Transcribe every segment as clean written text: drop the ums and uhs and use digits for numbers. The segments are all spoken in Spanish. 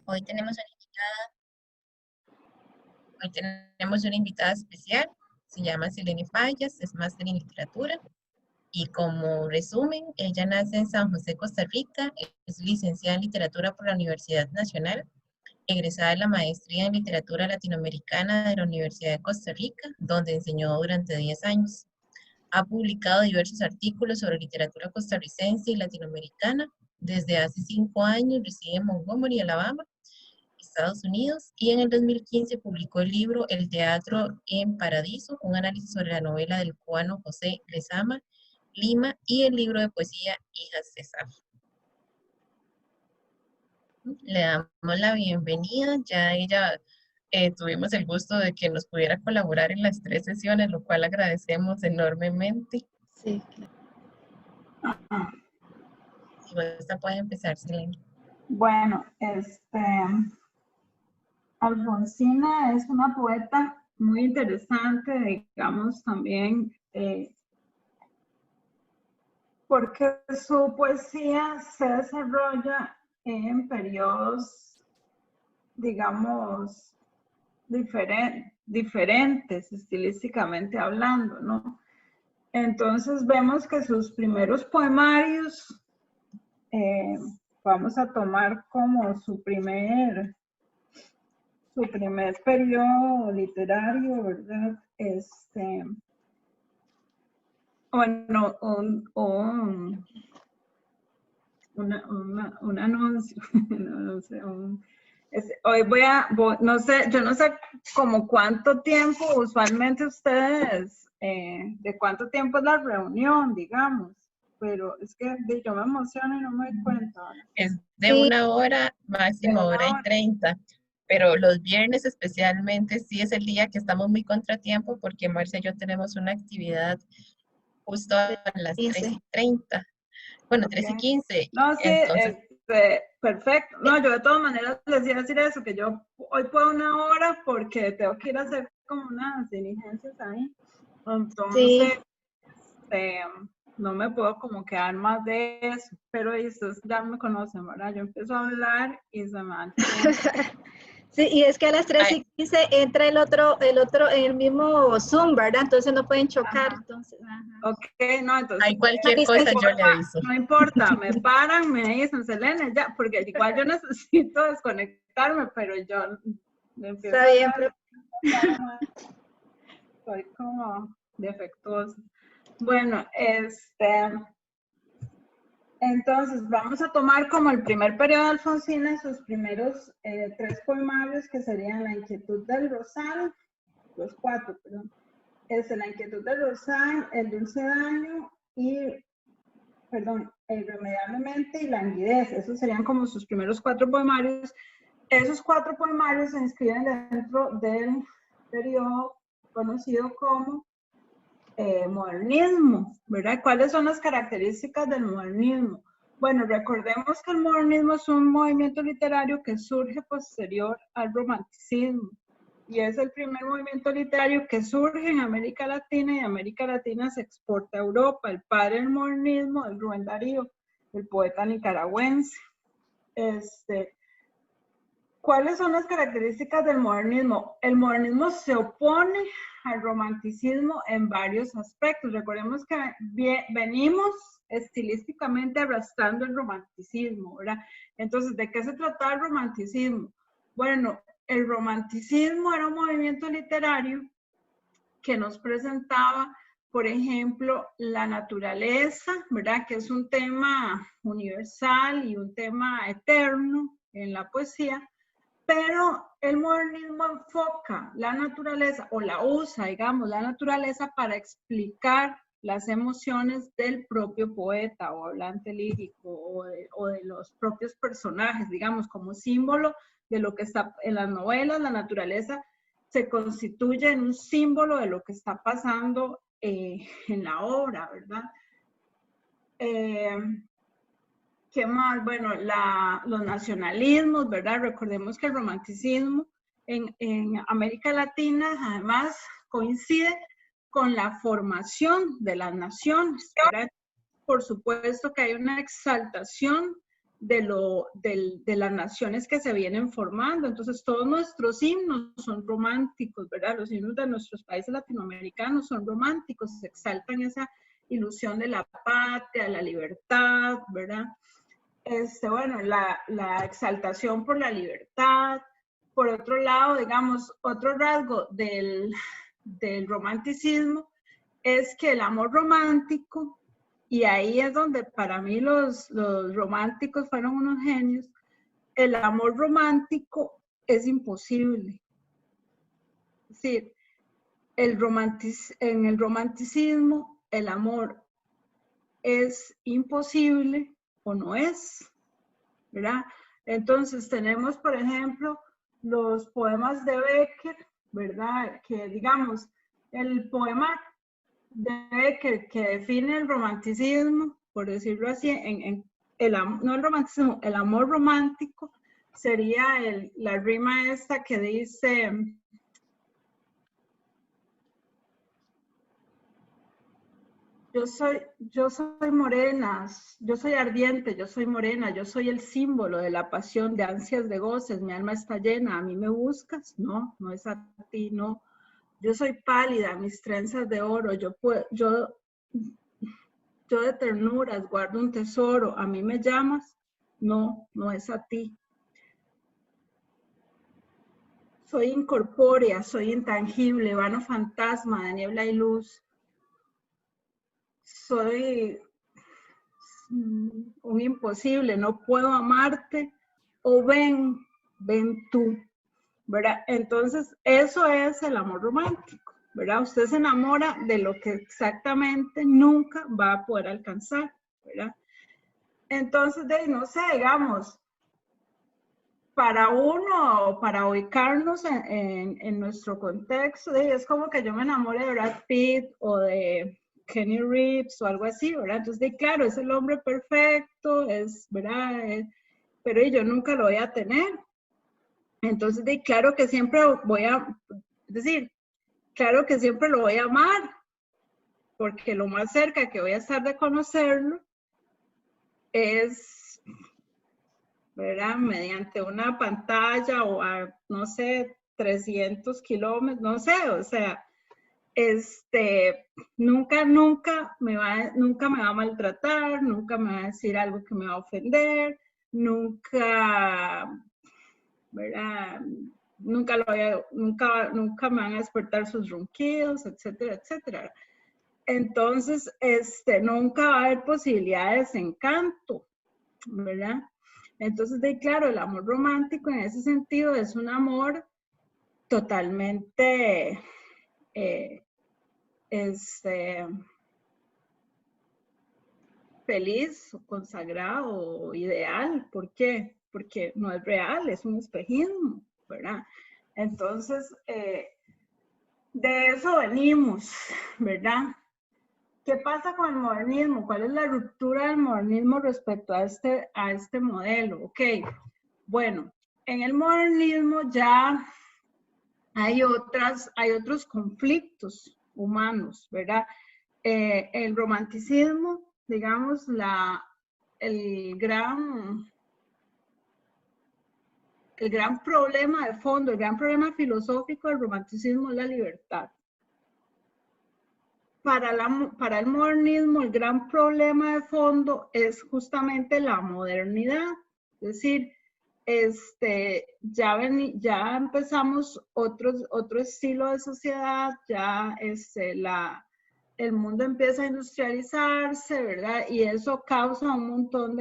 Hoy tenemos una invitada especial, se llama Silene Fallas, es máster en literatura y como resumen, ella nace en San José, Costa Rica, es licenciada en literatura por la Universidad Nacional, egresada de la maestría en literatura latinoamericana de la Universidad de Costa Rica, donde enseñó durante 10 años. Ha publicado diversos artículos sobre literatura costarricense y latinoamericana. Desde hace 5 años reside en Montgomery, Alabama, Estados Unidos, y en el 2015 publicó el libro El teatro en Paradiso, un análisis sobre la novela del cubano José Lezama Lima y el libro de poesía Hijas de Safo. Le damos la bienvenida, ya ella tuvimos el gusto de que nos pudiera colaborar en las 3 sesiones, lo cual agradecemos enormemente. Sí. Si usted puede empezar, Silene. Bueno, Alfonsina es una poeta muy interesante, digamos, también porque su poesía se desarrolla en periodos, digamos, diferentes estilísticamente hablando, ¿no? Entonces vemos que sus primeros poemarios, vamos a tomar como su primer periodo literario, ¿verdad? Bueno, un anuncio, no sé, hoy no sé, yo no sé como cuánto tiempo usualmente ustedes, de cuánto tiempo es la reunión, digamos, pero es que yo me emociono y no me doy cuenta. ¿Verdad? Es de 1 hora, máximo 1:30, pero los viernes especialmente sí es el día que estamos muy contratiempo porque Marcia y yo tenemos una actividad justo a las 3:30. Bueno, 3:15. No, sí, entonces, perfecto. No, yo de todas maneras les iba a decir eso, que yo hoy puedo 1 hora porque tengo que ir a hacer como unas diligencias ahí. Entonces, no me puedo como quedar más de eso, pero ustedes ya me conocen, ¿verdad? Yo empiezo a hablar y se me van. Sí, y es que a las 3:15 entra el otro en el mismo Zoom, ¿verdad? Entonces no pueden chocar. Entonces, Ok, no, entonces. Hay cualquier cosa, yo le aviso. No importa, me paran, me dicen, Selene, ya, porque igual yo necesito desconectarme, pero yo empiezo está bien, soy como defectuosa. Bueno, entonces vamos a tomar como el primer periodo de Alfonsina sus primeros 3 poemarios que serían La inquietud del rosal, los 4, perdón. La inquietud del rosal, El dulce daño y, Irremediablemente y Languidez. Esos serían como sus primeros 4 poemarios. Esos 4 poemarios se inscriben dentro del periodo conocido como modernismo, ¿verdad? ¿Cuáles son las características del modernismo? Bueno, recordemos que el modernismo es un movimiento literario que surge posterior al romanticismo y es el primer movimiento literario que surge en América Latina y América Latina se exporta a Europa. El padre del modernismo es Rubén Darío, el poeta nicaragüense. ¿Cuáles son las características del modernismo? El modernismo se opone al romanticismo en varios aspectos. Recordemos que venimos estilísticamente arrastrando el romanticismo, ¿verdad? Entonces, ¿de qué se trataba el romanticismo? Bueno, el romanticismo era un movimiento literario que nos presentaba, por ejemplo, la naturaleza, ¿verdad? Que es un tema universal y un tema eterno en la poesía. Pero el modernismo enfoca la naturaleza o la usa, digamos, la naturaleza para explicar las emociones del propio poeta o hablante lírico o de los propios personajes, digamos, como símbolo de lo que está en las novelas. La naturaleza se constituye en un símbolo de lo que está pasando en la obra, ¿verdad? ¿Qué más? Bueno, los nacionalismos, ¿verdad? Recordemos que el romanticismo en América Latina además coincide con la formación de las naciones, ¿verdad? Por supuesto que hay una exaltación de las naciones que se vienen formando. Entonces, todos nuestros himnos son románticos, ¿verdad? Los himnos de nuestros países latinoamericanos son románticos, se exaltan esa ilusión de la patria, la libertad, ¿verdad? Bueno, la exaltación por la libertad. Por otro lado, digamos, otro rasgo del romanticismo es que el amor romántico, y ahí es donde para mí los románticos fueron unos genios, el amor romántico es imposible. Es decir, en el romanticismo el amor es imposible o no es, ¿verdad? Entonces tenemos, por ejemplo, los poemas de Becker, ¿verdad? Que digamos, el poema de Becker que define el romanticismo, por decirlo así, no el romanticismo, el amor romántico, sería la rima esta que dice: yo soy morena, yo soy ardiente, yo soy morena, yo soy el símbolo de la pasión, de ansias de goces, mi alma está llena, ¿a mí me buscas? No, no es a ti, no. Yo soy pálida, mis trenzas de oro, yo de ternuras guardo un tesoro, ¿a mí me llamas? No, no es a ti. Soy incorpórea, soy intangible, vano fantasma de niebla y luz. Soy un imposible, no puedo amarte, o ven tú, ¿verdad? Entonces, eso es el amor romántico, ¿verdad? Usted se enamora de lo que exactamente nunca va a poder alcanzar, ¿verdad? Entonces, no sé, digamos, para uno, o para ubicarnos en nuestro contexto, es como que yo me enamore de Brad Pitt o de Kenny Reeves o algo así, ¿verdad? Entonces, claro, es el hombre perfecto, ¿verdad? Pero yo nunca lo voy a tener. Entonces, claro que siempre claro que siempre lo voy a amar, porque lo más cerca que voy a estar de conocerlo es, ¿verdad? Mediante una pantalla o a, no sé, 300 kilómetros, no sé, o sea, nunca me va a maltratar, nunca me va a decir algo que me va a ofender, nunca, ¿verdad? Nunca me van a despertar sus ronquidos, etcétera, etcétera. Entonces, nunca va a haber posibilidades de encanto, ¿verdad? Entonces, claro, el amor romántico en ese sentido es un amor totalmente feliz, consagrado, ideal. ¿Por qué? Porque no es real, es un espejismo, ¿verdad? Entonces, de eso venimos, ¿verdad? ¿Qué pasa con el modernismo? ¿Cuál es la ruptura del modernismo respecto a este modelo? Ok, bueno, en el modernismo ya hay otros conflictos humanos, ¿verdad? El romanticismo, digamos, el gran problema de fondo, el gran problema filosófico del romanticismo es la libertad. Para el modernismo, el gran problema de fondo es justamente la modernidad. Es decir, ya empezamos otro estilo de sociedad, ya el mundo empieza a industrializarse, ¿verdad? Y eso causa un montón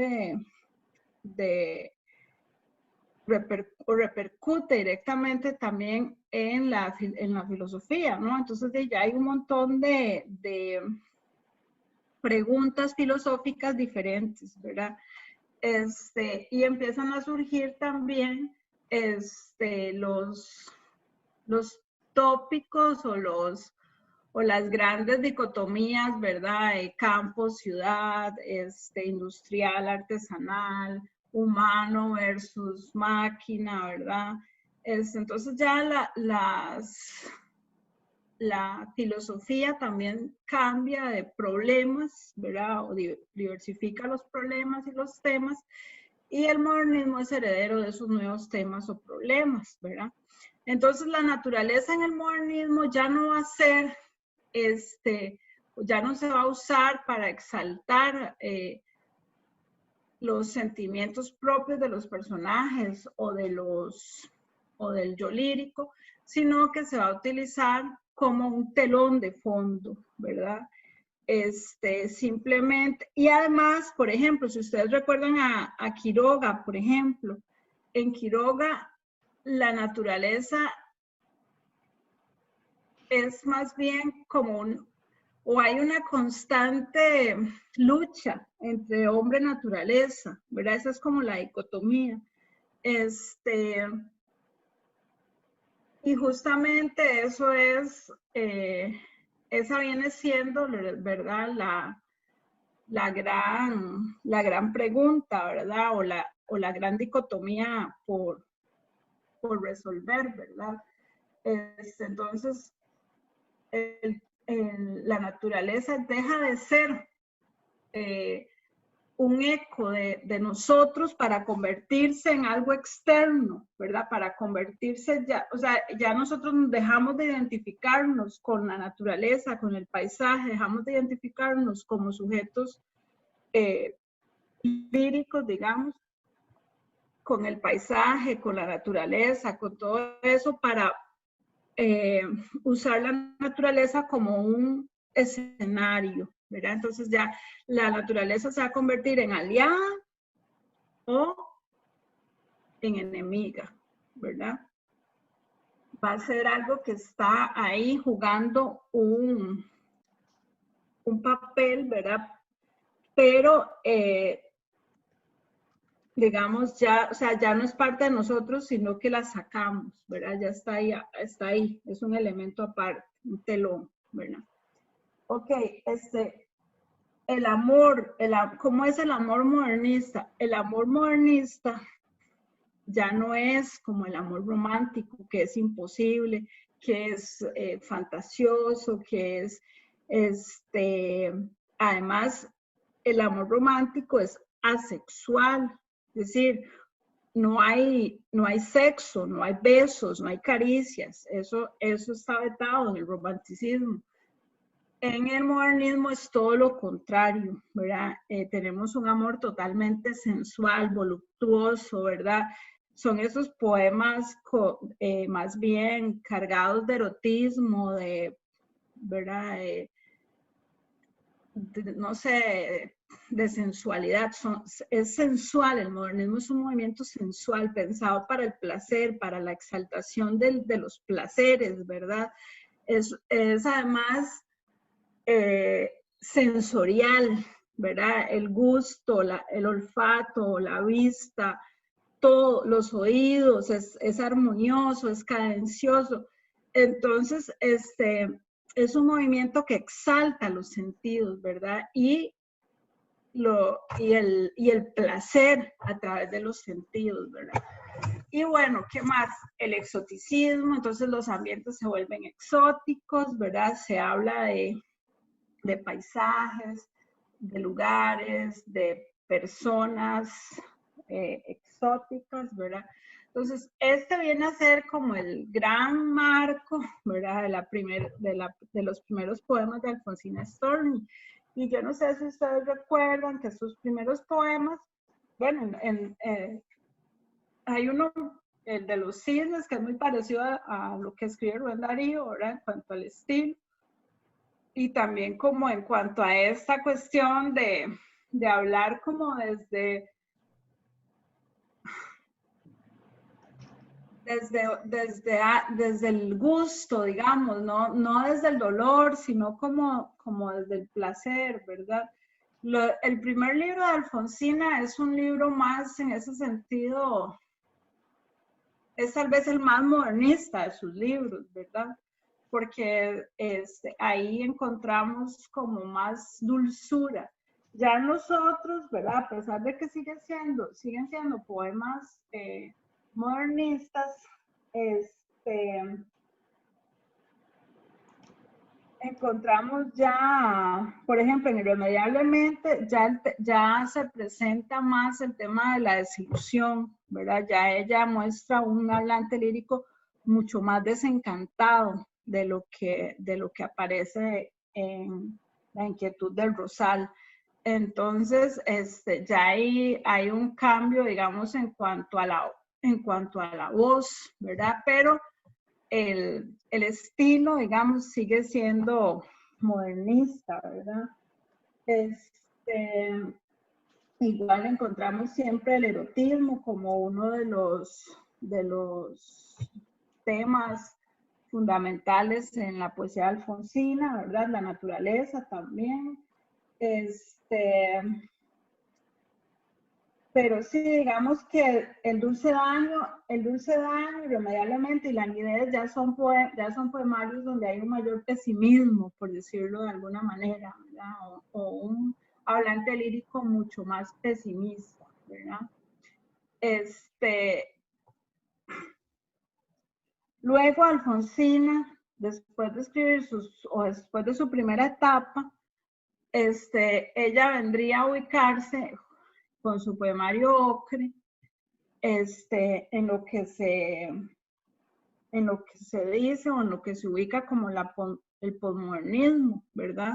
repercute directamente también en la filosofía, ¿no? Entonces ya hay un montón de preguntas filosóficas diferentes, ¿verdad? Y empiezan a surgir también los tópicos o las grandes dicotomías, ¿verdad? Campo, ciudad, industrial, artesanal, humano versus máquina, ¿verdad? Entonces ya la filosofía también cambia de problemas, ¿verdad? O diversifica los problemas y los temas, y el modernismo es heredero de esos nuevos temas o problemas, ¿verdad? Entonces la naturaleza en el modernismo ya no va a ser, ya no se va a usar para exaltar los sentimientos propios de los personajes o del yo lírico, sino que se va a utilizar como un telón de fondo, ¿verdad? Simplemente, y además, por ejemplo, si ustedes recuerdan a Quiroga, por ejemplo, en Quiroga la naturaleza es más bien como o hay una constante lucha entre hombre y naturaleza, ¿verdad? Esa es como la dicotomía. Y justamente eso es, esa viene siendo, ¿verdad? La gran pregunta, ¿verdad? O la gran dicotomía por resolver, ¿verdad? Entonces, la naturaleza deja de ser un eco de nosotros para convertirse en algo externo, ¿verdad? Para convertirse ya, o sea, ya nosotros dejamos de identificarnos con la naturaleza, con el paisaje, dejamos de identificarnos como sujetos líricos, digamos, con el paisaje, con la naturaleza, con todo eso para usar la naturaleza como un escenario, ¿verdad? Entonces ya la naturaleza se va a convertir en aliada o en enemiga, ¿verdad? Va a ser algo que está ahí jugando un papel, ¿verdad? Pero, digamos, ya, o sea, ya no es parte de nosotros, sino que la sacamos, ¿verdad? Ya está ahí, es un elemento aparte, un telón, ¿verdad? Ok, el amor, ¿cómo es el amor modernista? El amor modernista ya no es como el amor romántico, que es imposible, que es fantasioso, que es, además, el amor romántico es asexual, es decir, no hay sexo, no hay besos, no hay caricias, eso está vetado en el romanticismo. En el modernismo es todo lo contrario, ¿verdad? Tenemos un amor totalmente sensual, voluptuoso, ¿verdad? Son esos poemas más bien cargados de erotismo, ¿verdad? No sé, de sensualidad. Es sensual, el modernismo es un movimiento sensual, pensado para el placer, para la exaltación de los placeres, ¿verdad? Es además sensorial, ¿verdad? El gusto, el olfato, la vista, todos los oídos, es armonioso, es cadencioso. Entonces, es un movimiento que exalta los sentidos, ¿verdad? Y el placer a través de los sentidos, ¿verdad? Y bueno, ¿qué más? El exoticismo, entonces los ambientes se vuelven exóticos, ¿verdad? Se habla de paisajes, de lugares, de personas exóticas, ¿verdad? Entonces, este viene a ser como el gran marco, ¿verdad? De los primeros poemas de Alfonsina Storni. Y yo no sé si ustedes recuerdan que sus primeros poemas, bueno, hay uno, el de los cisnes, que es muy parecido a lo que escribe Rubén Darío, ¿verdad? En cuanto al estilo. Y también como en cuanto a esta cuestión de hablar como desde el gusto, digamos, no desde el dolor, sino como desde el placer, ¿verdad? El primer libro de Alfonsina es un libro más en ese sentido, es tal vez el más modernista de sus libros, ¿verdad? Porque ahí encontramos como más dulzura. Ya nosotros, ¿verdad? A pesar de que siguen siendo poemas modernistas, encontramos ya, por ejemplo, en Irremediablemente, ya se presenta más el tema de la desilusión, ¿verdad? Ya ella muestra un hablante lírico mucho más desencantado de lo que aparece en La inquietud del Rosal. Entonces, ya hay un cambio, digamos, en cuanto a la voz, ¿verdad? Pero el estilo, digamos, sigue siendo modernista, ¿verdad? Igual encontramos siempre el erotismo como uno de los temas fundamentales en la poesía alfonsina, ¿verdad? La naturaleza también. Pero sí, digamos que el dulce daño, Irremediablemente y La nidez ya son poemarios donde hay un mayor pesimismo, por decirlo de alguna manera, ¿verdad? O un hablante lírico mucho más pesimista, ¿verdad? Luego Alfonsina, después de escribir después de su primera etapa, ella vendría a ubicarse con su poemario Ocre, en lo que se dice o en lo que se ubica como el posmodernismo, ¿verdad?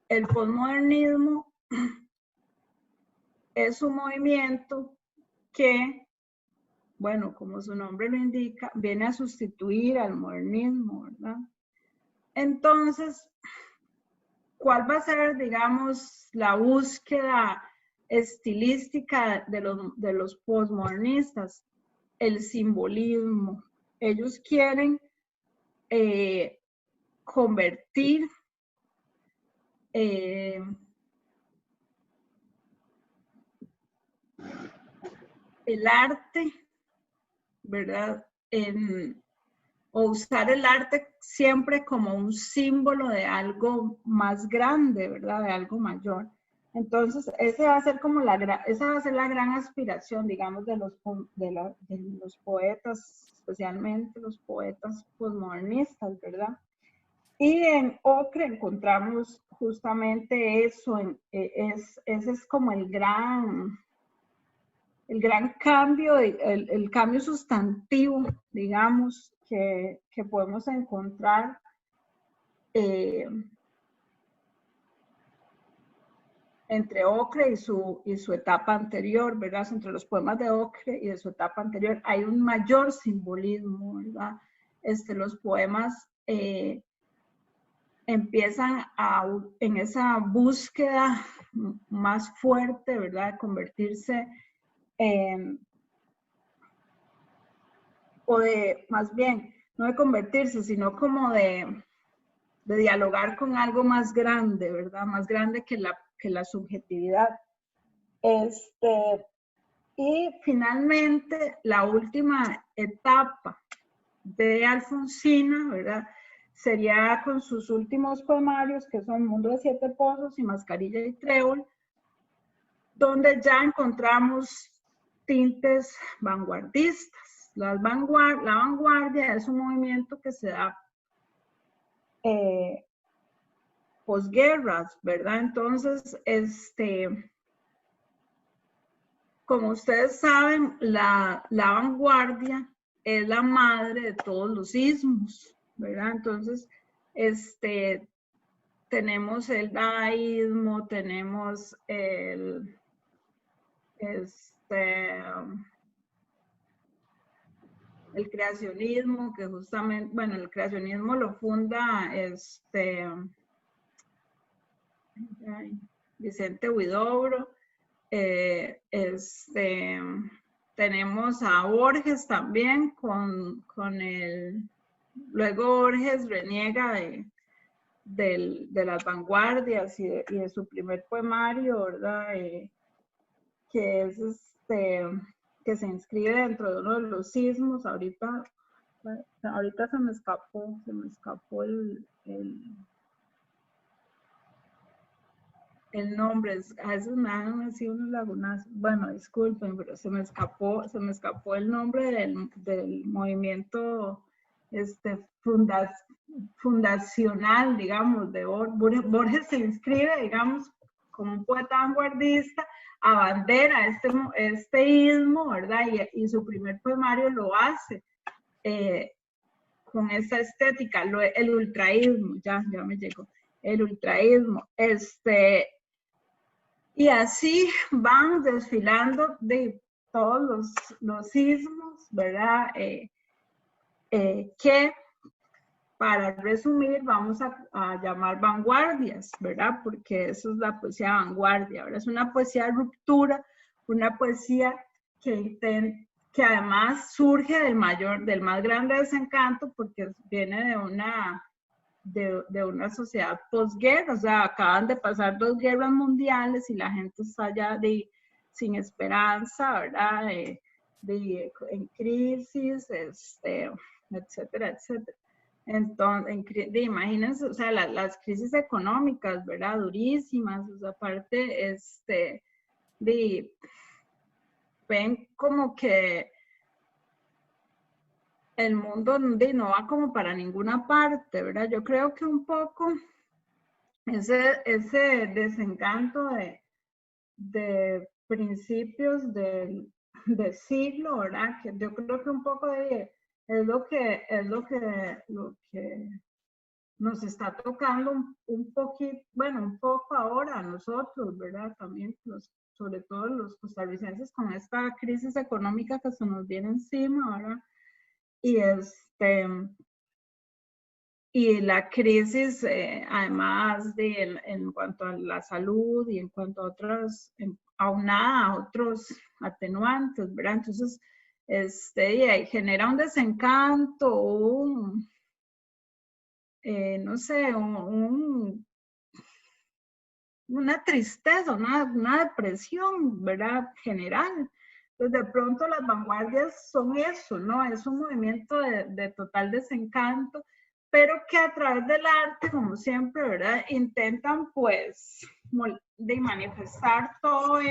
El posmodernismo es un movimiento que, bueno, como su nombre lo indica, viene a sustituir al modernismo, ¿verdad? Entonces, ¿cuál va a ser, digamos, la búsqueda estilística de los posmodernistas? El simbolismo. Ellos quieren convertir el arte, ¿verdad? O usar el arte siempre como un símbolo de algo más grande, ¿verdad? De algo mayor. Entonces, esa va a ser la gran aspiración, digamos, de los poetas, especialmente los poetas posmodernistas, ¿verdad? Y en Ocre encontramos justamente eso, ese es como el gran cambio, el cambio sustantivo, digamos, que podemos encontrar entre Ocre y su etapa anterior, ¿verdad? Entre los poemas de Ocre y de su etapa anterior hay un mayor simbolismo, ¿verdad? Los poemas empiezan en esa búsqueda más fuerte, ¿verdad? De convertirse más bien, no de convertirse, sino como de dialogar con algo más grande, ¿verdad? Más grande que la subjetividad. Y finalmente, la última etapa de Alfonsina, ¿verdad? Sería con sus últimos poemarios, que son Mundo de Siete Pozos y Mascarilla y Trébol, donde ya encontramos tintes vanguardistas. La vanguardia es un movimiento que se da posguerras, ¿verdad? Entonces, como ustedes saben, la vanguardia es la madre de todos los ismos, ¿verdad? Entonces, tenemos el dadaísmo, tenemos el creacionismo, que justamente, bueno, el creacionismo lo funda Vicente Huidobro. Tenemos a Borges también luego Borges reniega de las vanguardias y de su primer poemario, ¿verdad? Que es que se inscribe dentro de uno de los sismos. Ahorita se me escapó el nombre. A veces me dan así unos lagunazos. Bueno, disculpen, pero se me escapó el nombre del movimiento fundacional, digamos, de Borges. Borges se inscribe, digamos, como un poeta vanguardista, abandera este ismo, ¿verdad? Y su primer poemario lo hace con esa estética, el ultraísmo, ya me llegó, el ultraísmo, y así van desfilando de todos los ismos, ¿verdad? Que, para resumir, vamos a llamar vanguardias, ¿verdad? Porque eso es la poesía vanguardia. Ahora es una poesía de ruptura, una poesía que además surge del más grande desencanto, porque viene de una sociedad posguerra, o sea, acaban de pasar 2 guerras mundiales y la gente está ya sin esperanza, ¿verdad? En crisis, etcétera, etcétera. Entonces, imagínense, o sea, las crisis económicas, ¿verdad? Durísimas, o sea, aparte, ven como que el mundo no va como para ninguna parte, ¿verdad? Yo creo que un poco ese desencanto de principios del siglo, ¿verdad? Que yo creo que un poco es lo que nos está tocando un poquito, bueno, un poco ahora a nosotros, ¿verdad? También sobre todo los costarricenses con esta crisis económica que se nos viene encima, ¿verdad? Y la crisis, además en cuanto a la salud y en cuanto a aunada a otros atenuantes, ¿verdad? Entonces, y genera un desencanto, no sé, una tristeza, una depresión, ¿verdad? General. Entonces, de pronto las vanguardias son eso, ¿no? Es un movimiento de total desencanto, pero que a través del arte, como siempre, ¿verdad? Intentan, pues, de manifestar todos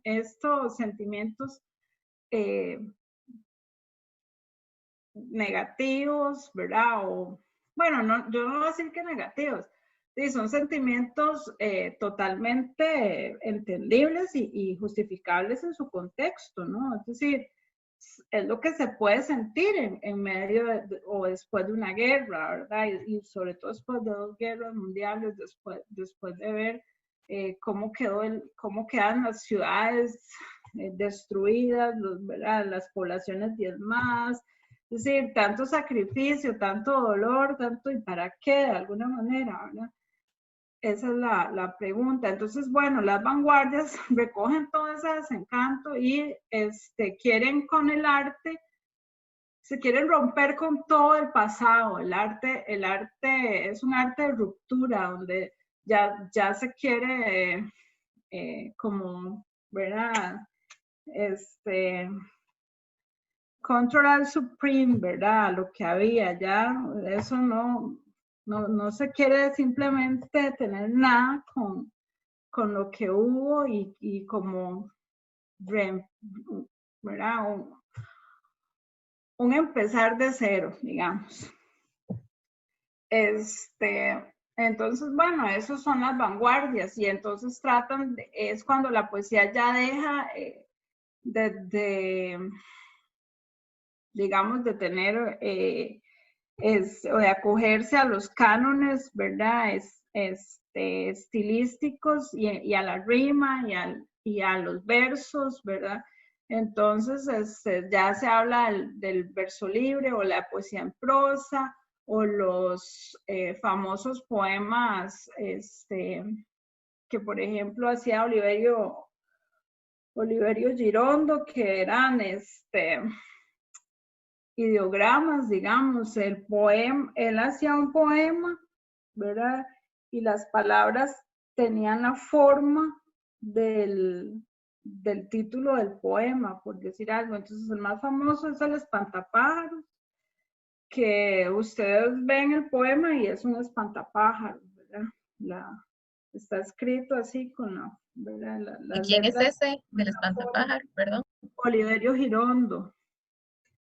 estos sentimientos negativos, ¿verdad? Bueno, yo no voy a decir que negativos, sí, son sentimientos totalmente entendibles y justificables en su contexto, ¿no? Es decir, es lo que se puede sentir en medio o después de una guerra, ¿verdad? Y sobre todo después de 2 guerras mundiales, después de ver cómo quedan las ciudades destruidas, ¿verdad? Las poblaciones diezmadas. Es decir, tanto sacrificio, tanto dolor, tanto y para qué, de alguna manera, ¿verdad? Esa es la pregunta. Entonces, bueno, las vanguardias recogen todo ese desencanto y quieren con el arte, se quieren romper con todo el pasado. El arte es un arte de ruptura, donde ya se quiere como, ¿verdad? Control Supreme, ¿verdad? Lo que había ya, eso no se quiere simplemente tener nada con lo que hubo y como, ¿verdad? Un empezar de cero, digamos. Entonces, bueno, esos son las vanguardias y entonces es cuando la poesía ya deja digamos, de tener o de acogerse a los cánones, ¿verdad? Estilísticos y a la rima y a los versos, ¿verdad? Entonces, ya se habla del verso libre o la poesía en prosa o los famosos poemas que, por ejemplo, hacía Oliverio Girondo, que eran ideogramas, digamos, él hacía un poema, ¿verdad? Y las palabras tenían la forma del título del poema, por decir algo. Entonces, el más famoso es el espantapájaros, que ustedes ven el poema y es un espantapájaros, ¿verdad? Está escrito así con ¿verdad? ¿Y quién es ese del espantapájaro? Perdón. Oliverio Girondo.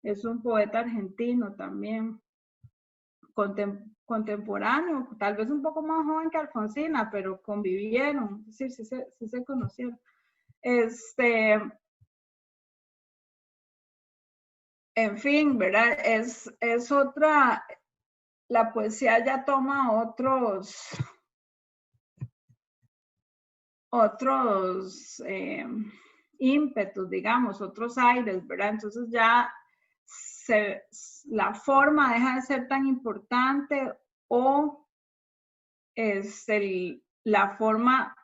Es un poeta argentino también, contemporáneo, tal vez un poco más joven que Alfonsina, pero convivieron, es decir, sí se conocieron. En fin, ¿verdad? Es otra, la poesía ya toma otros ímpetus, digamos, otros aires, ¿verdad? Entonces ya la forma deja de ser tan importante o la forma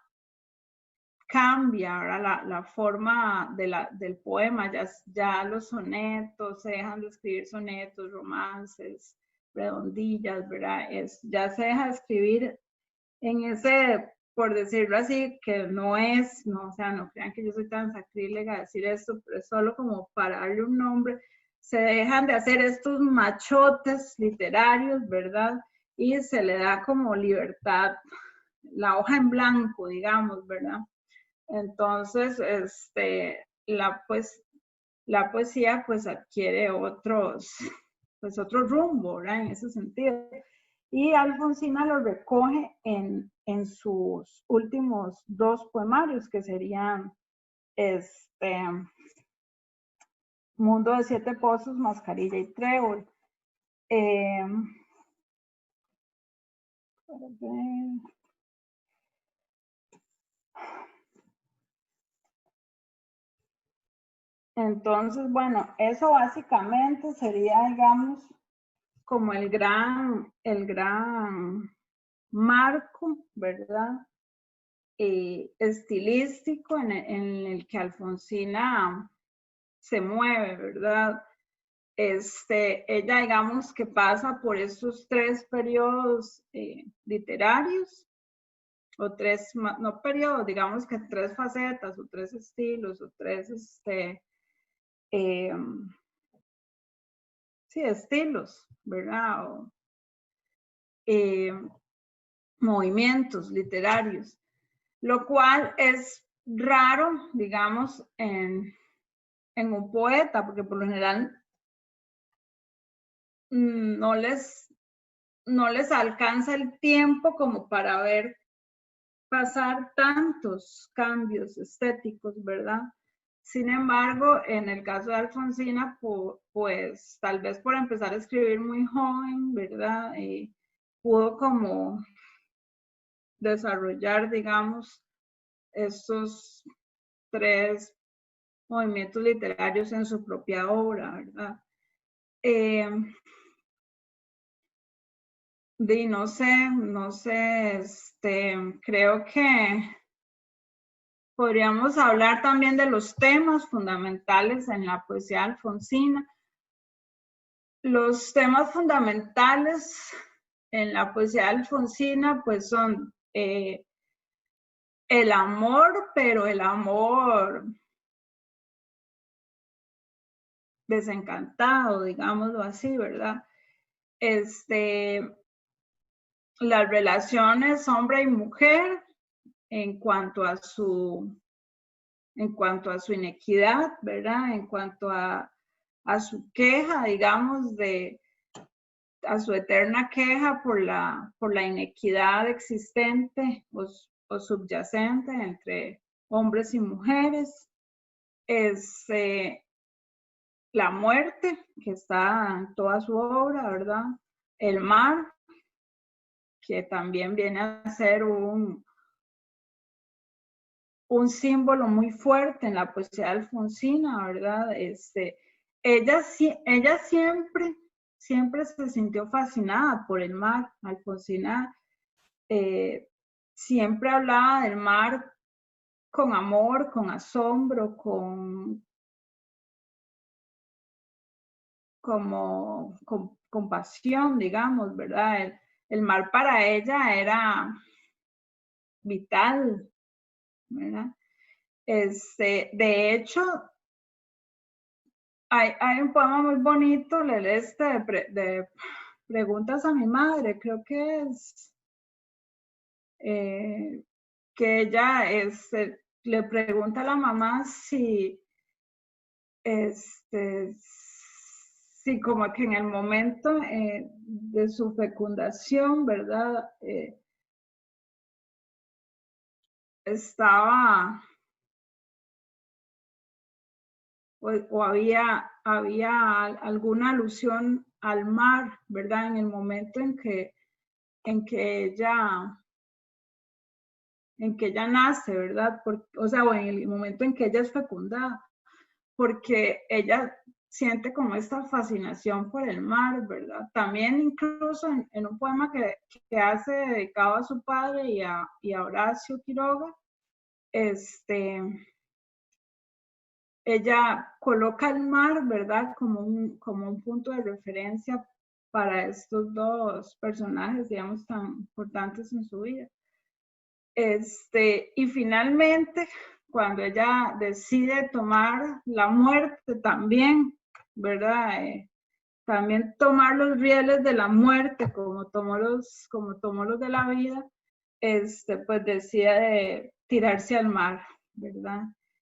cambia, ¿verdad? La forma del poema, ya los sonetos, se dejan de escribir sonetos, romances, redondillas, ¿verdad? Ya se deja de escribir en ese, por decirlo así, que no, o sea, no crean que yo soy tan sacrílega a decir esto, pero es solo como para darle un nombre, se dejan de hacer estos machotes literarios, ¿verdad? Y se le da como libertad, la hoja en blanco, digamos, ¿verdad? Entonces, la poesía pues adquiere otro rumbo, ¿verdad? En ese sentido. Y Alfonsina lo recoge en sus últimos 2 poemarios, que serían Mundo de 7 pozos, Mascarilla y Trébol. Entonces, bueno, eso básicamente sería, digamos, como el gran marco, ¿verdad? Estilístico en el que Alfonsina se mueve, ¿verdad? Ella, digamos, que pasa por estos 3 periodos literarios, o 3, no periodos, digamos que 3 facetas, o 3 estilos, o 3, sí, estilos, ¿verdad? O, movimientos literarios, lo cual es raro, digamos, en un poeta, porque por lo general no les alcanza el tiempo como para ver pasar tantos cambios estéticos, ¿verdad? Sin embargo, en el caso de Alfonsina, pues tal vez por empezar a escribir muy joven, ¿verdad? Pudo como desarrollar, digamos, estos 3 movimientos literarios en su propia obra, ¿verdad? No sé, creo que podríamos hablar también de los temas fundamentales en la poesía alfonsina. Los temas fundamentales en la poesía alfonsina pues son el amor, pero el amor desencantado, digámoslo así, ¿verdad? Las relaciones hombre y mujer en cuanto a su inequidad, ¿verdad? En cuanto a su queja, digamos, a su eterna queja por la inequidad existente o subyacente entre hombres y mujeres. La muerte, que está en toda su obra, ¿verdad? El mar, que también viene a ser un símbolo muy fuerte en la poesía alfonsina, ¿verdad? Ella siempre se sintió fascinada por el mar. Alfonsina siempre hablaba del mar con amor, con asombro, con pasión, digamos, ¿verdad? El mar para ella era vital, ¿verdad? De hecho, hay un poema muy bonito, de Preguntas a mi madre, creo que es, que ella le pregunta a la mamá si sí, como que en el momento de su fecundación, ¿verdad? Estaba, o había alguna alusión al mar, ¿verdad? En el momento en que ella nace, ¿verdad? O sea, o en el momento en que ella es fecundada, porque ella siente como esta fascinación por el mar, ¿verdad? También incluso en un poema que hace dedicado a su padre y a Horacio Quiroga, ella coloca el mar, ¿verdad? Como un punto de referencia para estos dos personajes, digamos, tan importantes en su vida. Y finalmente, cuando ella decide tomar la muerte también, ¿verdad? También tomar los rieles de la muerte, como tomó los de la vida, pues decide tirarse al mar, ¿verdad?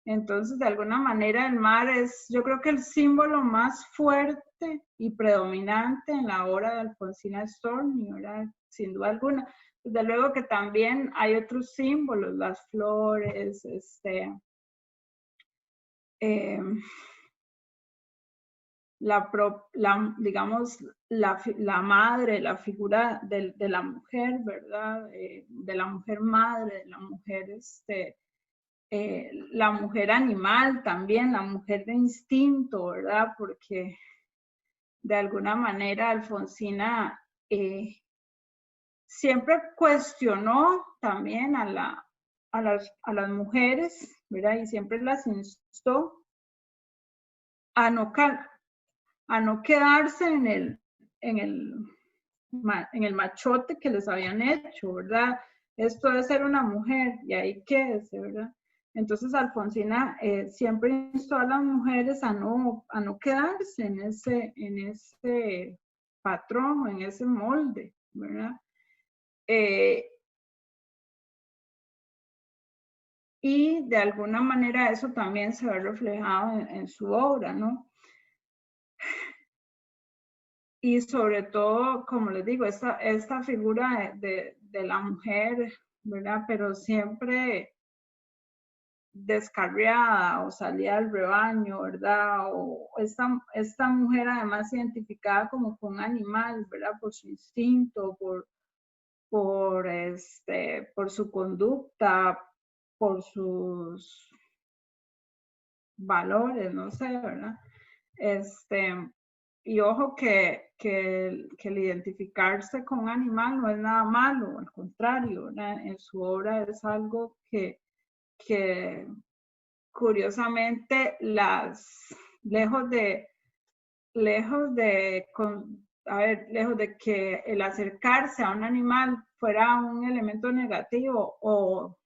Entonces, de alguna manera, el mar es, yo creo que el símbolo más fuerte y predominante en la obra de Alfonsina Storni, ¿verdad? Sin duda alguna. Desde luego que también hay otros símbolos, las flores, digamos, la madre, la figura de la mujer, ¿verdad? De la mujer madre, de la mujer, la mujer animal también, la mujer de instinto, ¿verdad? Porque de alguna manera Alfonsina siempre cuestionó también a las mujeres, ¿verdad? Y siempre las instó a no quedarse en el machote que les habían hecho, ¿verdad? Esto de ser una mujer y ahí quédese, ¿verdad? Entonces Alfonsina siempre instó a las mujeres a no quedarse en ese patrón, en ese molde, ¿verdad? Y de alguna manera eso también se ve reflejado en su obra, ¿no? Y sobre todo, como les digo, esta figura de la mujer, ¿verdad? Pero siempre descarriada o salida del rebaño, ¿verdad? O esta mujer además identificada como con un animal, ¿verdad? Por su instinto, por su conducta, por sus valores, no sé, ¿verdad? Y ojo que el identificarse con un animal no es nada malo, al contrario, ¿verdad? En su obra es algo que curiosamente lejos de que el acercarse a un animal fuera un elemento negativo o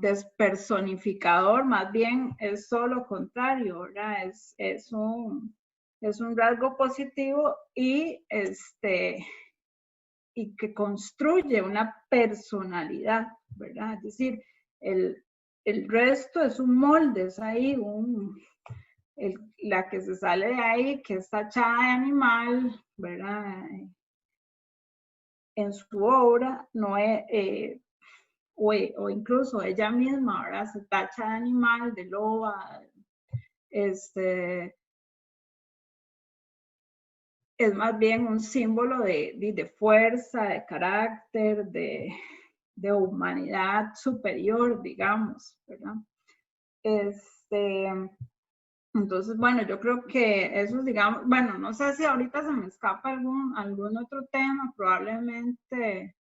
despersonificador, más bien es todo lo contrario, ¿verdad? Es un rasgo positivo y que construye una personalidad, ¿verdad? Es decir, el resto es un molde, es ahí la que se sale de ahí, que está echada de animal, ¿verdad? En su obra, no es, o incluso ella misma, ¿verdad? Se tacha de animal, de loba, es más bien un símbolo de fuerza, de carácter, de humanidad superior, digamos, ¿verdad? Entonces, bueno, yo creo que eso, digamos, bueno, no sé si ahorita se me escapa algún otro tema, probablemente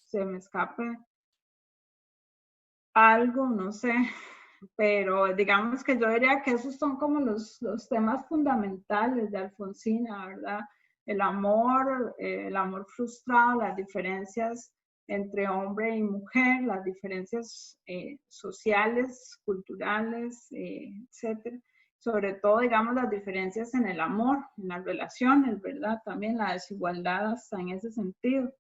se me escape algo, no sé, pero digamos que yo diría que esos son como los temas fundamentales de Alfonsina, ¿verdad? El amor frustrado, las diferencias entre hombre y mujer, las diferencias sociales, culturales, etcétera. Sobre todo, digamos, las diferencias en el amor, en las relaciones, ¿verdad? También la desigualdad hasta en ese sentido.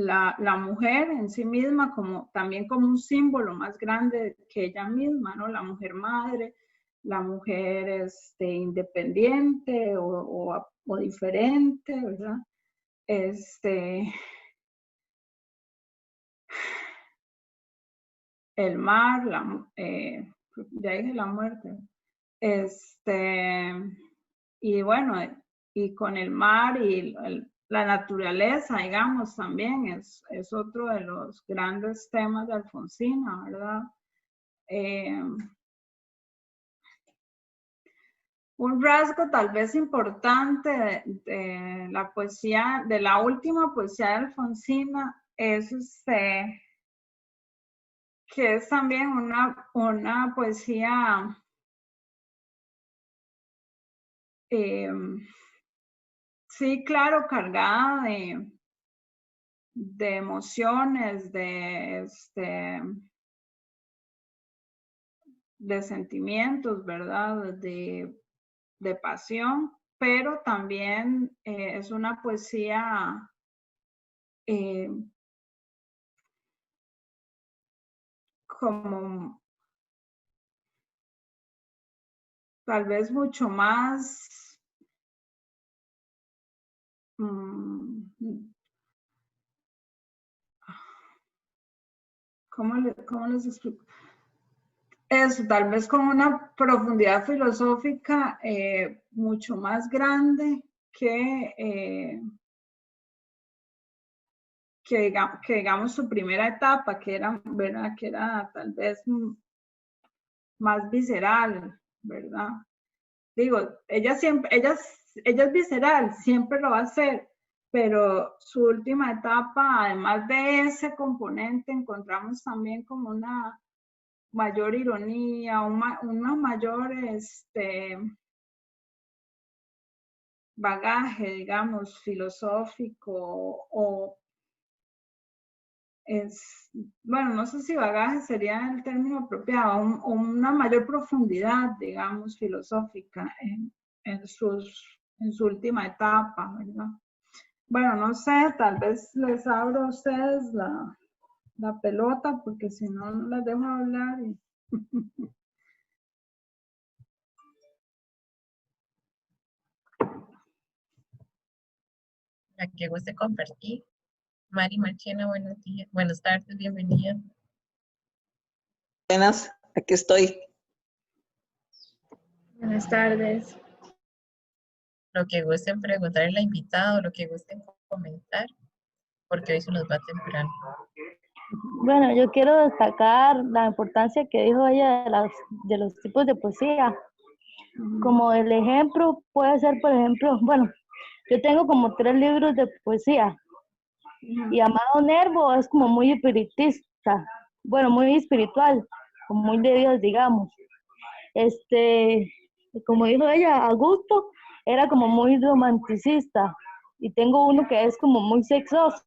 la mujer en sí misma también como un símbolo más grande que ella misma, ¿no? La mujer madre, la mujer independiente o diferente, ¿verdad? El mar, ya dije la muerte. Y bueno, y con el mar y la naturaleza, digamos, también es otro de los grandes temas de Alfonsina, ¿verdad? Un rasgo tal vez importante de la poesía, de la última poesía de Alfonsina, es que es también una poesía sí, claro, cargada de emociones, de sentimientos, ¿verdad? De pasión, pero también es una poesía como tal vez mucho más ¿cómo les explico? Eso, tal vez con una profundidad filosófica mucho más grande que digamos su primera etapa, que era, ¿verdad? Que era tal vez más visceral, ¿verdad? Digo, ella es visceral, siempre lo va a ser, pero su última etapa, además de ese componente, encontramos también como una mayor ironía, una mayor bagaje, digamos, filosófico o bueno, no sé si bagaje sería el término apropiado, o una mayor profundidad, digamos, filosófica en su última etapa, ¿verdad? Bueno, no sé, tal vez les abro a ustedes la pelota, porque si no, no las dejo hablar. La que guste compartir. Mari Marchena, buenos días. Buenas tardes, bienvenida. Buenas, aquí estoy. Buenas tardes. Lo que gusten preguntarle a la invitada o lo que gusten comentar, porque hoy se nos va temprano. Bueno, yo quiero destacar la importancia que dijo ella de los tipos de poesía. Como el ejemplo puede ser, por ejemplo, bueno, yo tengo como 3 libros de poesía y Amado Nervo es como muy espiritista, bueno, muy espiritual, como muy de Dios, digamos. Como dijo ella, Augusto era como muy romanticista y tengo uno que es como muy sexoso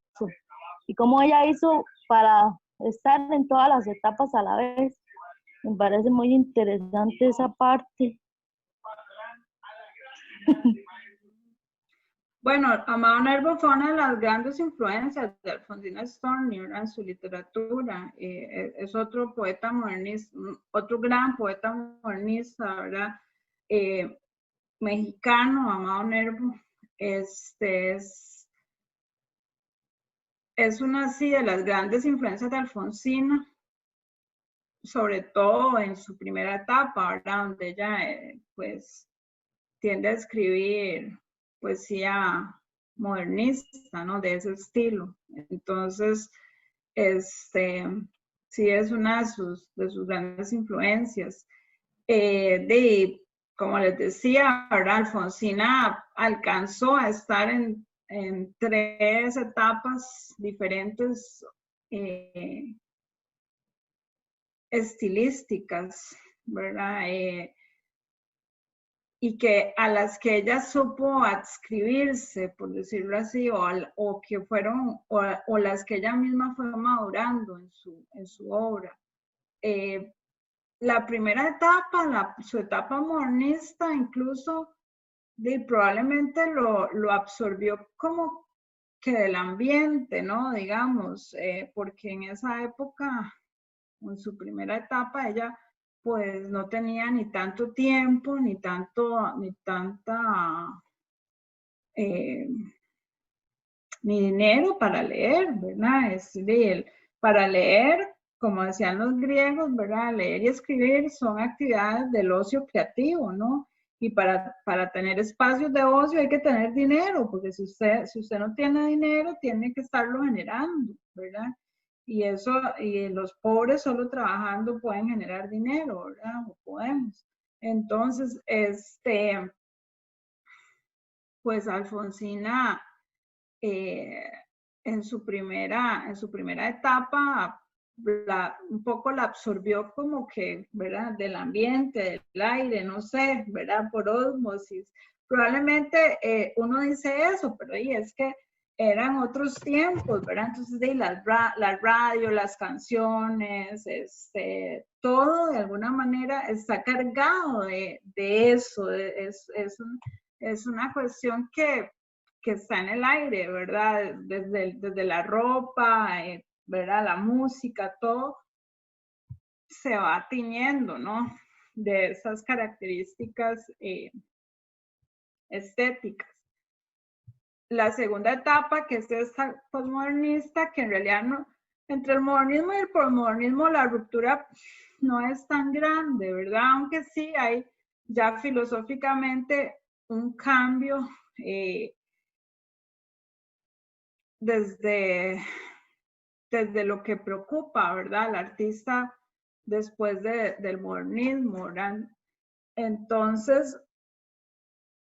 y como ella hizo para estar en todas las etapas a la vez. Me parece muy interesante esa parte. Bueno, Amado Nervo fue una de las grandes influencias de Alfonsina Storni en su literatura. Es otro poeta modernista, otro gran poeta modernista, ¿verdad? Mexicano, Amado Nervo. Es una sí, de las grandes influencias de Alfonsina, sobre todo en su primera etapa, ¿verdad? Donde ella pues tiende a escribir poesía modernista, ¿no? De ese estilo. Entonces, sí es una de sus grandes influencias. Como les decía, ¿verdad? Alfonsina alcanzó a estar en 3 etapas diferentes estilísticas, ¿verdad? Y que a las que ella supo adscribirse, por decirlo así, o que fueron, o las que ella misma fue madurando en su obra. La primera etapa, su etapa modernista, incluso probablemente lo absorbió como que del ambiente, ¿no? Digamos, porque en esa época, en su primera etapa, ella pues no tenía ni tanto tiempo, ni ni dinero para leer, ¿verdad? Para leer, como decían los griegos, ¿verdad? Leer y escribir son actividades del ocio creativo, ¿no? Y para tener espacios de ocio hay que tener dinero, porque si usted no tiene dinero, tiene que estarlo generando, ¿verdad? Y los pobres solo trabajando pueden generar dinero, ¿verdad? O podemos. Entonces, pues Alfonsina, en su primera etapa, un poco la absorbió como que, ¿verdad? Del ambiente, del aire, no sé, ¿verdad? Por ósmosis. Probablemente uno dice eso, pero ahí es que eran otros tiempos, ¿verdad? Entonces, la radio, las canciones, todo de alguna manera está cargado de eso. Es una cuestión que está en el aire, ¿verdad? Desde la ropa, ¿verdad? La música, todo se va tiñendo, ¿no? De esas características estéticas. La segunda etapa, que es esta posmodernista, que en realidad no, entre el modernismo y el posmodernismo la ruptura no es tan grande, ¿verdad? Aunque sí hay ya filosóficamente un cambio desde lo que preocupa, ¿verdad? Al artista después del modernismo, ¿verdad? Entonces,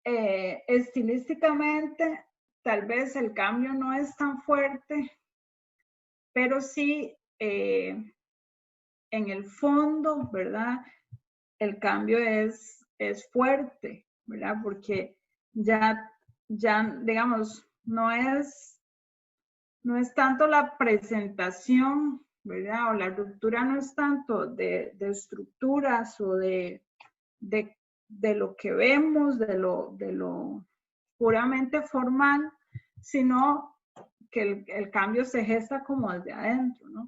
estilísticamente, tal vez el cambio no es tan fuerte, pero sí, en el fondo, ¿verdad? El cambio es fuerte, ¿verdad? Porque ya, digamos, no es tanto la presentación, ¿verdad? O la ruptura no es tanto de estructuras o de lo que vemos, de lo puramente formal, sino que el cambio se gesta como desde adentro, ¿no?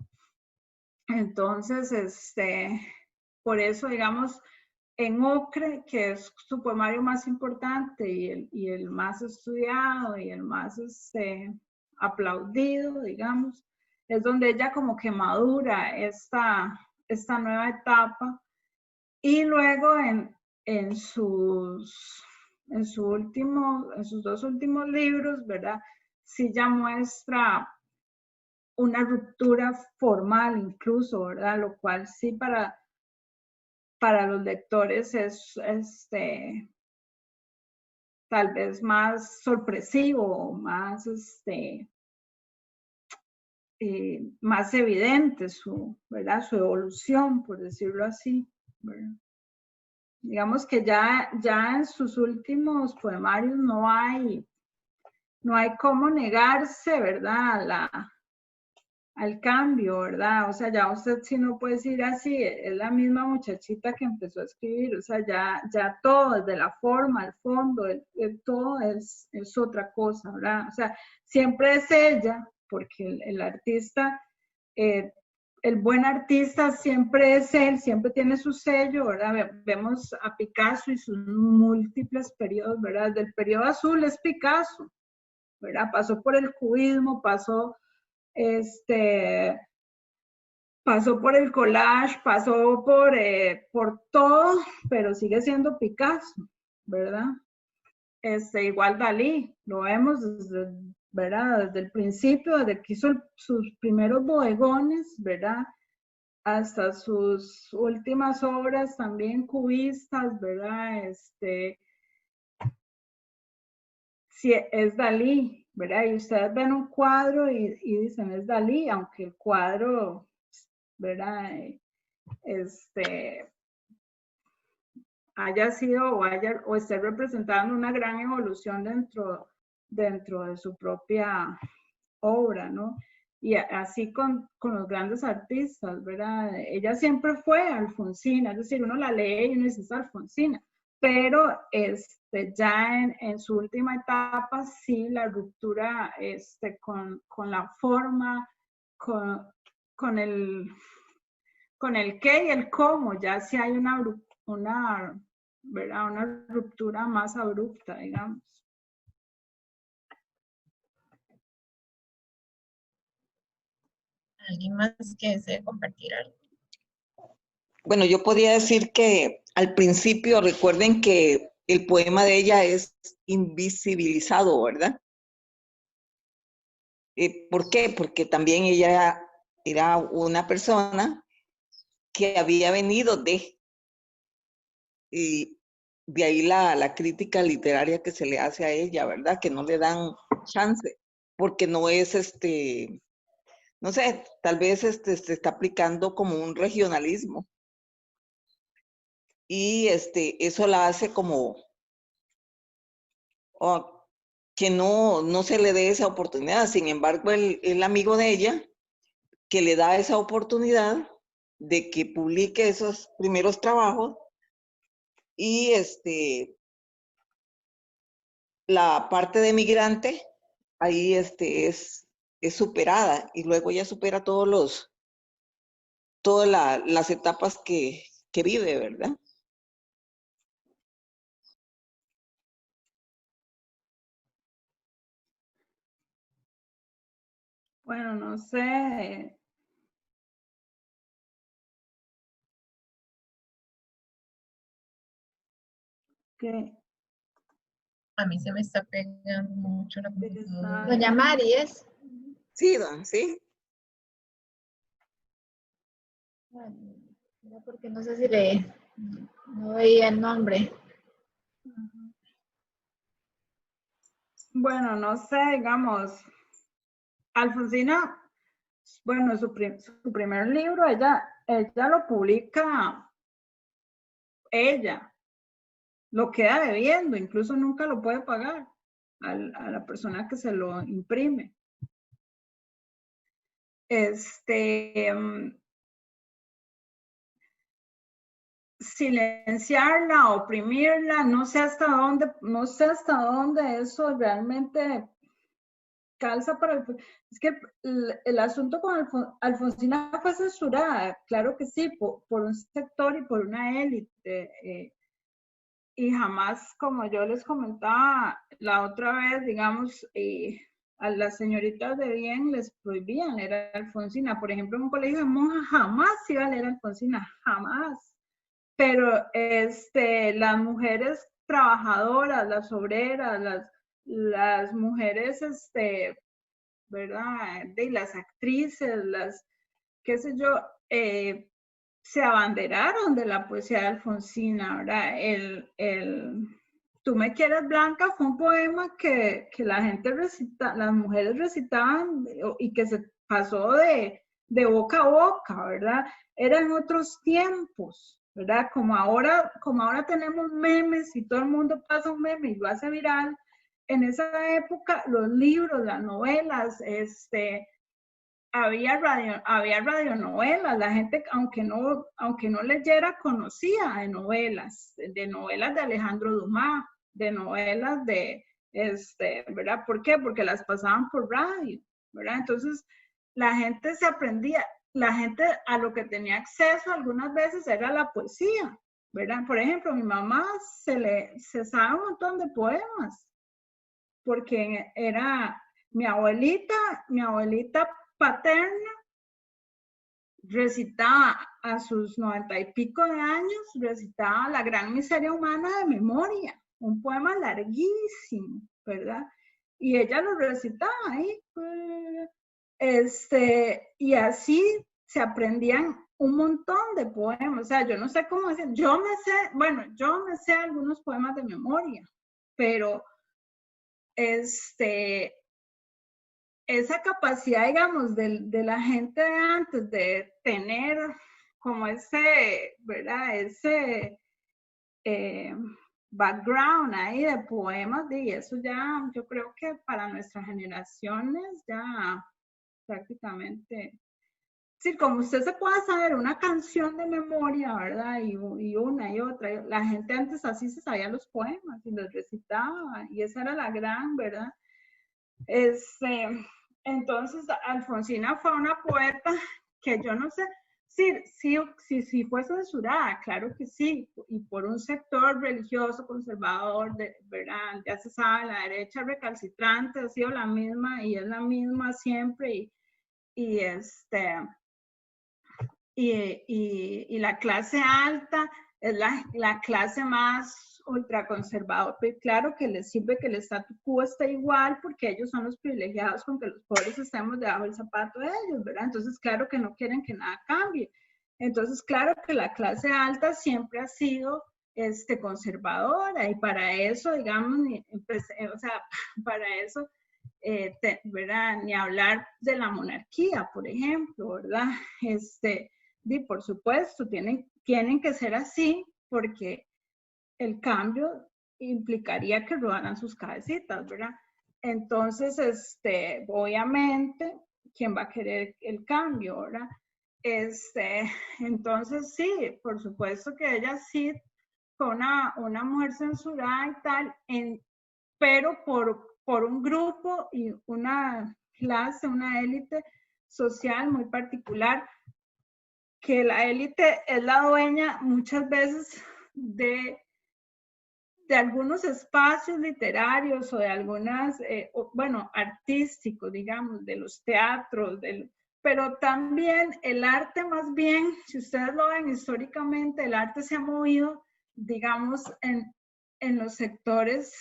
Entonces, por eso, digamos, en Ocre, que es su poemario más importante y el más estudiado y el más aplaudido, digamos, es donde ella como que madura esta nueva etapa, y luego en sus dos últimos libros, ¿verdad? Sí ya muestra una ruptura formal incluso, ¿verdad? Lo cual sí para los lectores es tal vez más sorpresivo, más más evidente ¿verdad? Su evolución, por decirlo así, ¿verdad? Digamos que ya en sus últimos poemarios no hay cómo negarse, ¿verdad? Al cambio, ¿verdad? O sea, ya usted sí no puede decir así, es la misma muchachita que empezó a escribir, o sea, ya todo, desde la forma, el fondo, todo es otra cosa, ¿verdad? O sea, siempre es ella, porque el artista, el buen artista siempre es él, siempre tiene su sello, ¿verdad? Vemos a Picasso y sus múltiples periodos, ¿verdad? Del periodo azul es Picasso, ¿verdad? Pasó por el cubismo, pasó por el collage, pasó por todo, pero sigue siendo Picasso, ¿verdad? Igual Dalí, lo vemos ¿verdad? Desde el principio, desde que hizo sus primeros bodegones, ¿verdad? Hasta sus últimas obras también cubistas, ¿verdad? Sí, es Dalí, ¿verdad? Y ustedes ven un cuadro y dicen es Dalí, aunque el cuadro, ¿verdad? Haya sido o esté representando una gran evolución dentro de su propia obra, ¿no? Y así con los grandes artistas, ¿verdad? Ella siempre fue Alfonsina, es decir, uno la lee y uno dice es Alfonsina, pero ya en su última etapa, sí, la ruptura con la forma, con el qué y el cómo, ya sí hay ¿verdad? Una ruptura más abrupta, digamos. ¿Alguien más que desee compartir algo? Bueno, yo podría decir que al principio recuerden que el poema de ella es invisibilizado, ¿verdad? ¿Por qué? Porque también ella era una persona que había venido y de ahí la crítica literaria que se le hace a ella, ¿verdad? Que no le dan chance, porque no es no sé, tal vez se está aplicando como un regionalismo. Y eso la hace como que no se le dé esa oportunidad. Sin embargo, el amigo de ella que le da esa oportunidad de que publique esos primeros trabajos y la parte de migrante ahí es superada y luego ella supera todas las etapas que vive, ¿verdad? Bueno, no sé. ¿Qué? A mí se me está pegando mucho la computadora. Doña Mari es. Sí, don, sí. Porque no sé si no veía el nombre. Bueno, no sé, digamos, Alfonsina, bueno, su primer libro, ella lo publica ella, lo queda debiendo, incluso nunca lo puede pagar a la persona que se lo imprime. Silenciarla, oprimirla, no sé hasta dónde eso realmente calza para es que el asunto con Alfonsina fue censurada, claro que sí, por un sector y por una élite, y jamás, como yo les comentaba la otra vez, digamos, a las señoritas de bien les prohibían leer Alfonsina. Por ejemplo, en un colegio de monjas jamás iba a leer Alfonsina, jamás. Pero las mujeres trabajadoras, las obreras, las mujeres, ¿verdad? De las actrices, qué sé yo, se abanderaron de la poesía de Alfonsina, ¿verdad? Tú me quieres blanca fue un poema que la gente las mujeres recitaban y que se pasó de boca a boca, ¿verdad? Eran otros tiempos, ¿verdad? Como ahora tenemos memes y todo el mundo pasa un meme y lo hace viral. En esa época los libros, las novelas, había radionovelas, la gente, aunque no leyera, conocía de novelas de Alejandro Dumas, de novelas ¿verdad? ¿Por qué? Porque las pasaban por radio, ¿verdad? Entonces, la gente se aprendía, la gente a lo que tenía acceso algunas veces era la poesía, ¿verdad? Por ejemplo, mi mamá se sabe un montón de poemas, porque era mi abuelita paterna recitaba a sus 90 y pico de años, recitaba La Gran Miseria Humana de memoria, un poema larguísimo, ¿verdad? Y ella lo recitaba ahí, y así se aprendían un montón de poemas. O sea, yo no sé cómo decir, yo me sé algunos poemas de memoria, pero esa capacidad, digamos, de la gente de antes de tener como ¿verdad? Ese background ahí de poemas, y eso ya, yo creo que para nuestras generaciones ya prácticamente sí, como usted se puede saber una canción de memoria, ¿verdad? Y una y otra. La gente antes así se sabía los poemas y los recitaba, y esa era la gran, ¿verdad? Entonces, Alfonsina fue una poeta que yo no sé si fue censurada, claro que sí, y por un sector religioso conservador, ¿verdad? Ya se sabe, la derecha recalcitrante ha sido la misma y es la misma siempre, y la clase alta es la clase más ultraconservadora. Pero claro que les sirve que el statu quo esté igual porque ellos son los privilegiados con que los pobres estemos debajo del zapato de ellos, ¿verdad? Entonces, claro que no quieren que nada cambie. Entonces, claro que la clase alta siempre ha sido conservadora, y para eso, digamos, o sea, para eso, ¿verdad? Ni hablar de la monarquía, por ejemplo, ¿verdad? Y por supuesto, tienen que ser así porque el cambio implicaría que robaran sus cabecitas, ¿verdad? Entonces, obviamente, ¿quién va a querer el cambio, verdad? Entonces, sí, por supuesto que ella sí fue una mujer censurada y tal, pero por un grupo y una clase, una élite social muy particular, que la élite es la dueña muchas veces de algunos espacios literarios o de algunas, bueno, artísticos, digamos, de los teatros, pero también el arte más bien, si ustedes lo ven históricamente, el arte se ha movido, digamos, en los sectores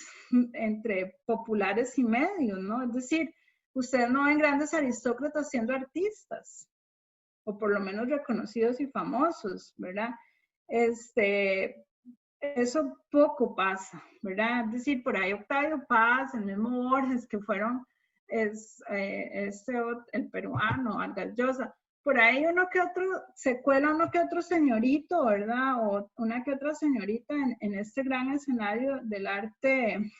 entre populares y medios, ¿no? Es decir, ustedes no ven grandes aristócratas siendo artistas, o por lo menos reconocidos y famosos, ¿verdad? Eso poco pasa, ¿verdad? Es decir, por ahí Octavio Paz, el mismo Borges, que fueron, el peruano, Vargas Llosa, por ahí se cuela uno que otro señorito, ¿verdad? O una que otra señorita en este gran escenario del arte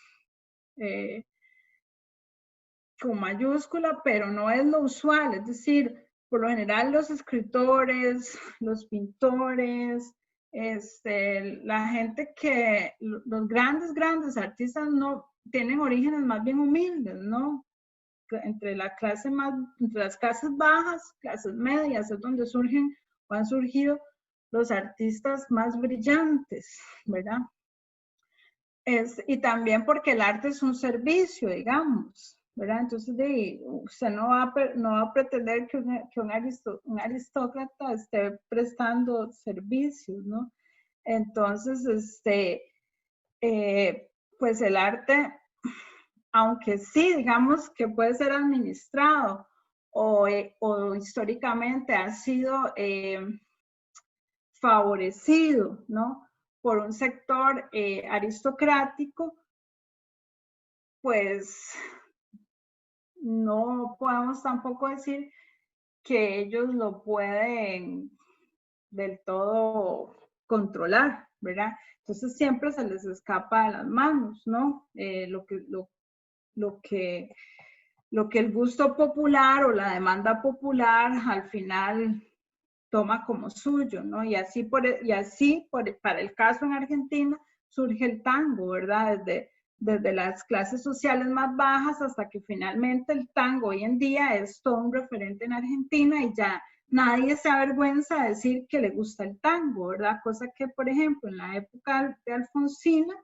con mayúscula, pero no es lo usual, es decir, por lo general los escritores, los pintores, la gente los grandes artistas no tienen orígenes más bien humildes, ¿no? Entre las clases bajas, clases medias, es donde surgen o han surgido los artistas más brillantes, ¿verdad? Y también porque el arte es un servicio, digamos, ¿verdad? Entonces, usted no va a pretender que un aristócrata esté prestando servicios, ¿no? Entonces, pues el arte, aunque sí, digamos que puede ser administrado o históricamente ha sido favorecido, ¿no? Por un sector aristocrático, pues no podemos tampoco decir que ellos lo pueden del todo controlar, ¿verdad? Entonces siempre se les escapa de las manos, ¿no? Lo que el gusto popular o la demanda popular al final toma como suyo, ¿no? Y así para el caso en Argentina surge el tango, ¿verdad? Desde las clases sociales más bajas hasta que finalmente el tango hoy en día es todo un referente en Argentina y ya nadie se avergüenza de decir que le gusta el tango, ¿verdad? Cosa que, por ejemplo, en la época de Alfonsina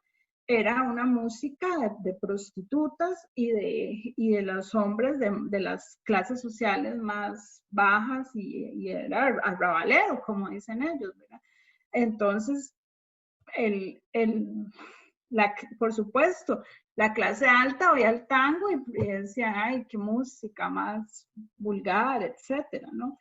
era una música de prostitutas y de los hombres de las clases sociales más bajas y era arrabalero, como dicen ellos, ¿verdad? Entonces, por supuesto, la clase alta oía el tango y decían, ay, qué música más vulgar, etcétera, ¿no?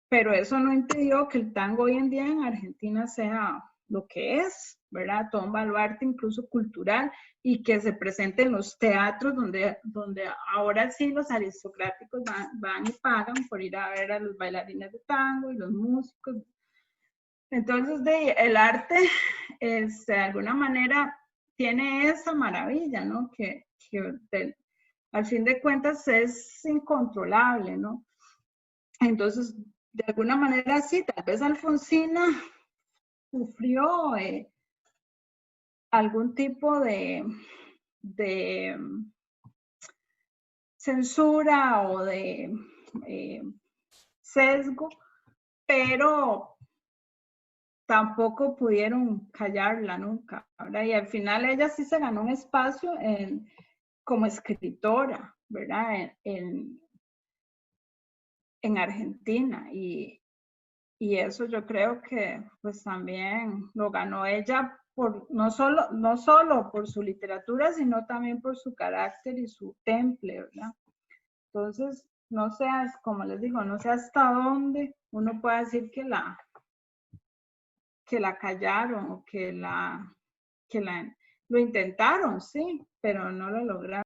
Pero eso no impidió que el tango hoy en día en Argentina sea lo que es, ¿verdad? Todo un baluarte incluso cultural y que se presente en los teatros donde ahora sí los aristocráticos van y pagan por ir a ver a los bailarines de tango y los músicos. Entonces, el arte, de alguna manera, tiene esa maravilla, ¿no? Que al fin de cuentas es incontrolable, ¿no? Entonces, de alguna manera sí, tal vez Alfonsina sufrió algún tipo de censura o de sesgo, pero tampoco pudieron callarla nunca, ¿verdad? Y al final ella sí se ganó un espacio como escritora, ¿verdad? En Argentina, y eso yo creo que pues también lo ganó ella por no solo por su literatura, sino también por su carácter y su temple, ¿verdad? Entonces, no sé, como les digo, no sé hasta dónde uno puede decir que la callaron o lo intentaron, sí, pero no lo lograron.